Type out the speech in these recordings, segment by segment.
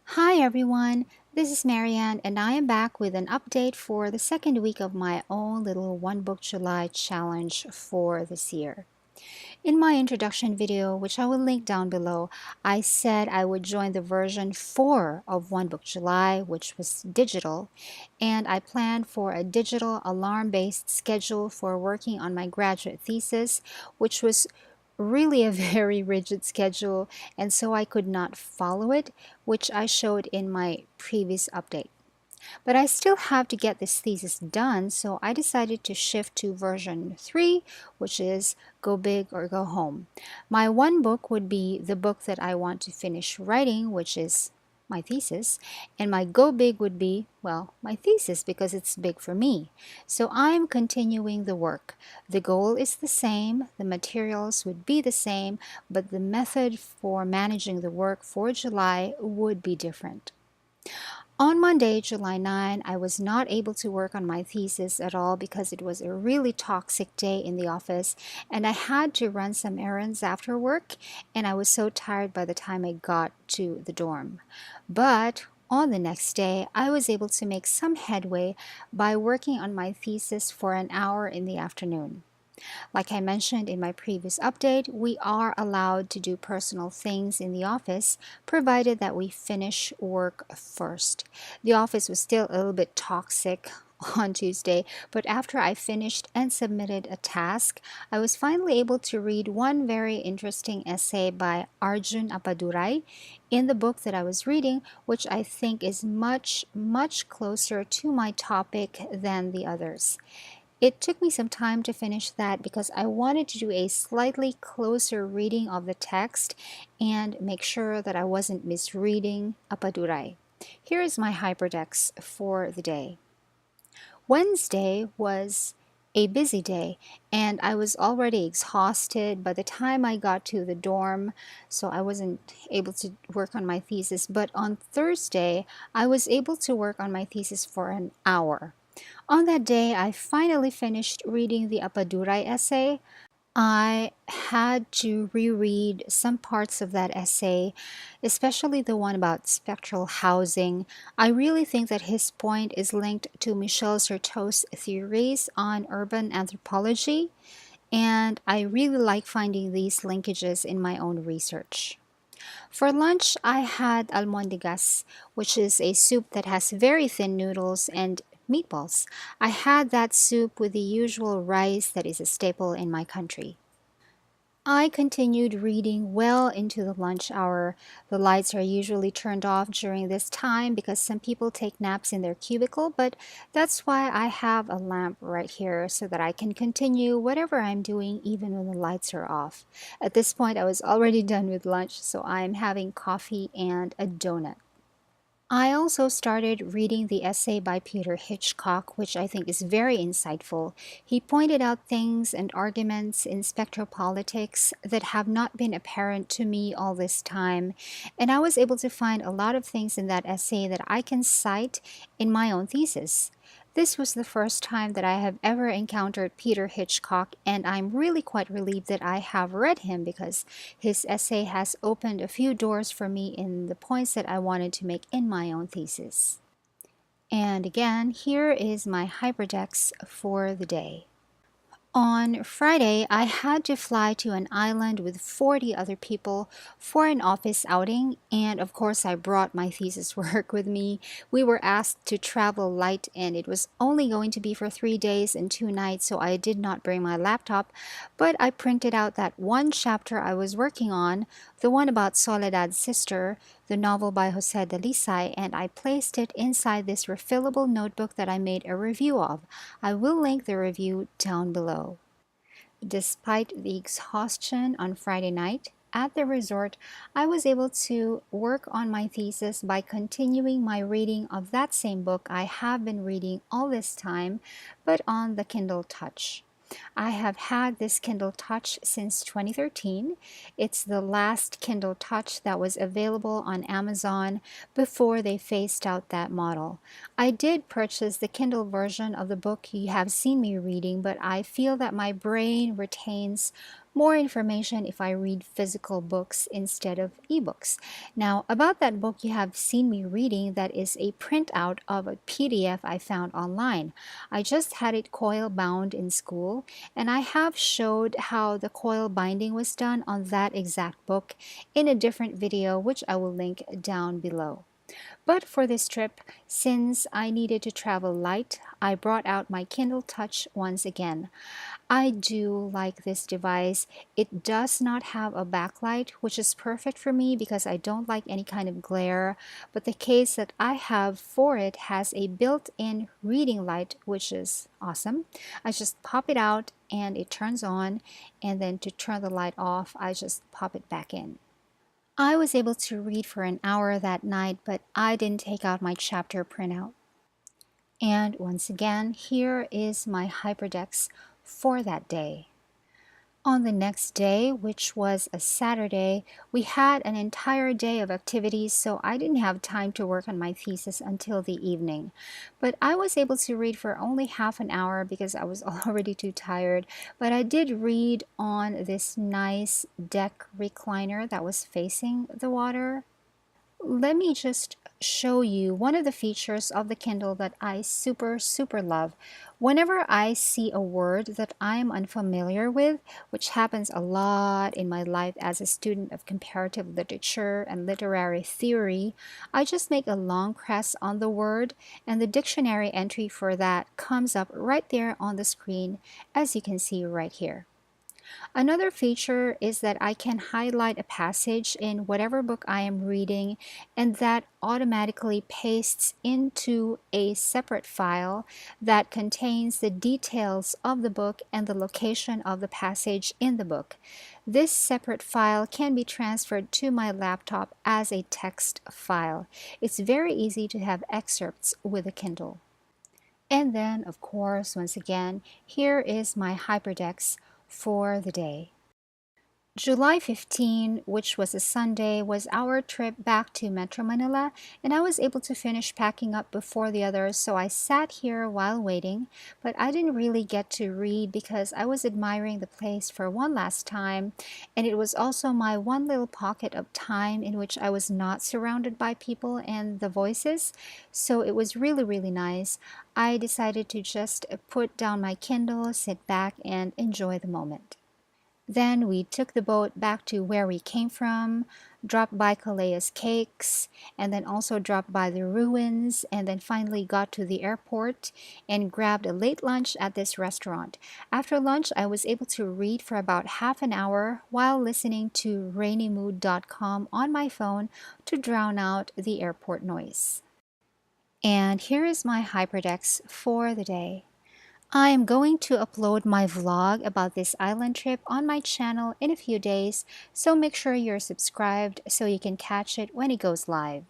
Hi everyone, this is Marianne and I am back with an update for the second week of my own little One Book July challenge for this year. In my introduction video, which I will link down below, I said I would join the version 4 of One Book July, which was digital, and I planned for a digital alarm-based schedule for working on my graduate thesis, which was really a very rigid schedule, and so I could not follow it, which I showed in my previous update. But I still have to get this thesis done, so I decided to shift to version 3, which is Go Big or Go Home. My one book would be the book that I want to finish writing, which is my thesis, and my Go Big would be, well, my thesis because it's big for me. So I'm continuing the work. The goal is the same, the materials would be the same, but the method for managing the work for July would be different. On Monday, July 9, I was not able to work on my thesis at all because it was a really toxic day in the office and I had to run some errands after work and I was so tired by the time I got to the dorm. But on the next day, I was able to make some headway by working on my thesis for an hour in the afternoon. Like I mentioned in my previous update, we are allowed to do personal things in the office, provided that we finish work first. The office was still a little bit toxic on Tuesday, but after I finished and submitted a task, I was finally able to read one very interesting essay by Arjun Appadurai in the book that I was reading, which I think is much closer to my topic than the others. It took me some time to finish that because I wanted to do a slightly closer reading of the text and make sure that I wasn't misreading Apadurai. Here is my hypertext for the day. Wednesday was a busy day and I was already exhausted by the time I got to the dorm, so I wasn't able to work on my thesis. But on Thursday, I was able to work on my thesis for an hour. On that day, I finally finished reading the Apadurai essay. I had to reread some parts of that essay, especially the one about spectral housing. I really think that his point is linked to Michel Certeau's theories on urban anthropology, and I really like finding these linkages in my own research. For lunch, I had almondigas, which is a soup that has very thin noodles and meatballs. I had that soup with the usual rice that is a staple in my country. I continued reading well into the lunch hour. The lights are usually turned off during this time because some people take naps in their cubicle, but that's why I have a lamp right here so that I can continue whatever I'm doing even when the lights are off. At this point, I was already done with lunch, so I'm having coffee and a donut. I also started reading the essay by Peter Hitchcock, which I think is very insightful. He pointed out things and arguments in spectropolitics that have not been apparent to me all this time, and I was able to find a lot of things in that essay that I can cite in my own thesis. This was the first time that I have ever encountered Peter Hitchcock, and I'm really quite relieved that I have read him because his essay has opened a few doors for me in the points that I wanted to make in my own thesis. And again, here is my hypertext for the day. On Friday, I had to fly to an island with 40 other people for an office outing, and of course, I brought my thesis work with me. We were asked to travel light, and it was only going to be for 3 days and 2 nights, so I did not bring my laptop. But I printed out that one chapter I was working on, the one about Soledad's sister, the novel by Jose de Lisay, and I placed it inside this refillable notebook that I made a review of. I will link the review down below. Despite the exhaustion on Friday night, at the resort, I was able to work on my thesis by continuing my reading of that same book I have been reading all this time, but on the Kindle Touch. I have had this Kindle Touch since 2013. It's the last Kindle Touch that was available on Amazon before they phased out that model. I did purchase the Kindle version of the book you have seen me reading, but I feel that my brain retains more information if I read physical books instead of ebooks. Now, about that book you have seen me reading, that is a printout of a PDF I found online. I just had it coil bound in school, and I have showed how the coil binding was done on that exact book in a different video, which I will link down below. But for this trip, since I needed to travel light, I brought out my Kindle Touch once again. I do like this device. It does not have a backlight, which is perfect for me because I don't like any kind of glare. But the case that I have for it has a built-in reading light, which is awesome. I just pop it out and it turns on, and then to turn the light off, I just pop it back in. I was able to read for an hour that night, but I didn't take out my chapter printout. And once again, here is my hyperdex for that day. On the next day, which was a Saturday, we had an entire day of activities, so I didn't have time to work on my thesis until the evening. But I was able to read for only half an hour because I was already too tired. But I did read on this nice deck recliner that was facing the water. Let me just show you one of the features of the Kindle that I super love. Whenever I see a word that I am unfamiliar with, which happens a lot in my life as a student of comparative literature and literary theory, I just make a long press on the word, and the dictionary entry for that comes up right there on the screen, as you can see right here. Another feature is that I can highlight a passage in whatever book I am reading, and that automatically pastes into a separate file that contains the details of the book and the location of the passage in the book. This separate file can be transferred to my laptop as a text file. It's very easy to have excerpts with a Kindle. And then, of course, once again, here is my hyperdex for the day. July 15, which was a Sunday, was our trip back to Metro Manila, and I was able to finish packing up before the others, so I sat here while waiting, but I didn't really get to read because I was admiring the place for one last time, and it was also my one little pocket of time in which I was not surrounded by people and the voices, so it was really nice. I decided to just put down my Kindle, sit back, and enjoy the moment. Then we took the boat back to where we came from, dropped by Kalea's Cakes, and then also dropped by the ruins, and then finally got to the airport and grabbed a late lunch at this restaurant. After lunch, I was able to read for about half an hour while listening to rainymood.com on my phone to drown out the airport noise. And here is my hyperdex for the day. I am going to upload my vlog about this island trip on my channel in a few days, so make sure you're subscribed so you can catch it when it goes live.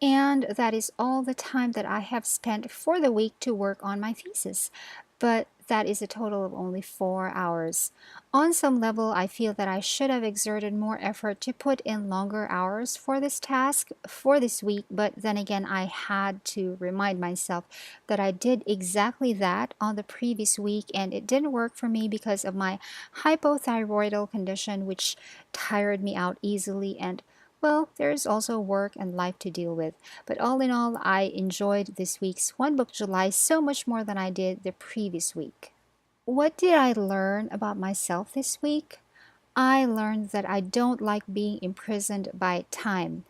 And that is all the time that I have spent for the week to work on my thesis. But that is a total of only 4 hours. On some level, I feel that I should have exerted more effort to put in longer hours for this task for this week, but then again, I had to remind myself that I did exactly that on the previous week, and it didn't work for me because of my hypothyroidal condition, which tired me out easily, and well, there's also work and life to deal with. But all in all, I enjoyed this week's One Book July so much more than I did the previous week. What did I learn about myself this week? I learned that I don't like being imprisoned by time.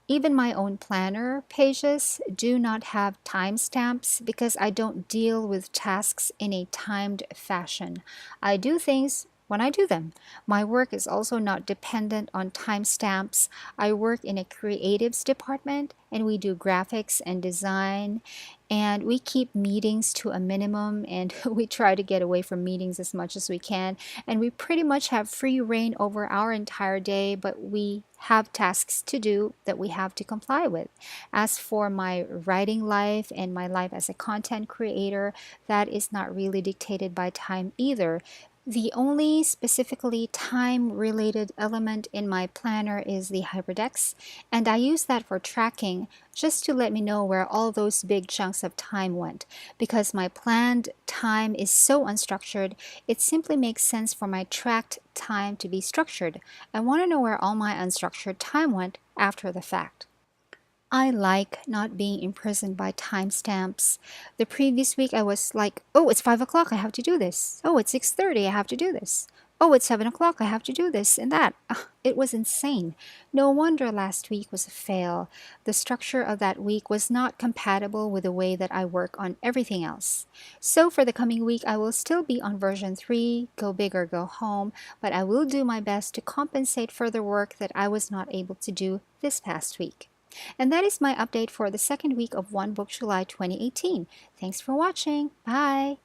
Even my own planner pages do not have timestamps because I don't deal with tasks in a timed fashion. I do things when I do them. My work is also not dependent on timestamps. I work in a creatives department, and we do graphics and design, and we keep meetings to a minimum, and we try to get away from meetings as much as we can, and we pretty much have free reign over our entire day, but we have tasks to do that we have to comply with. As for my writing life and my life as a content creator, that is not really dictated by time either. The only specifically time-related element in my planner is the HyperDex, and I use that for tracking just to let me know where all those big chunks of time went. Because my planned time is so unstructured, it simply makes sense for my tracked time to be structured. I want to know where all my unstructured time went after the fact. I like not being imprisoned by timestamps. The previous week I was like, oh, it's 5 o'clock, I have to do this. Oh, it's 6:30, I have to do this. Oh, it's 7 o'clock, I have to do this and that. Ugh, it was insane. No wonder last week was a fail. The structure of that week was not compatible with the way that I work on everything else. So for the coming week, I will still be on version 3, go big or go home, but I will do my best to compensate for the work that I was not able to do this past week. And that is my update for the second week of One Book July 2018. Thanks for watching. Bye!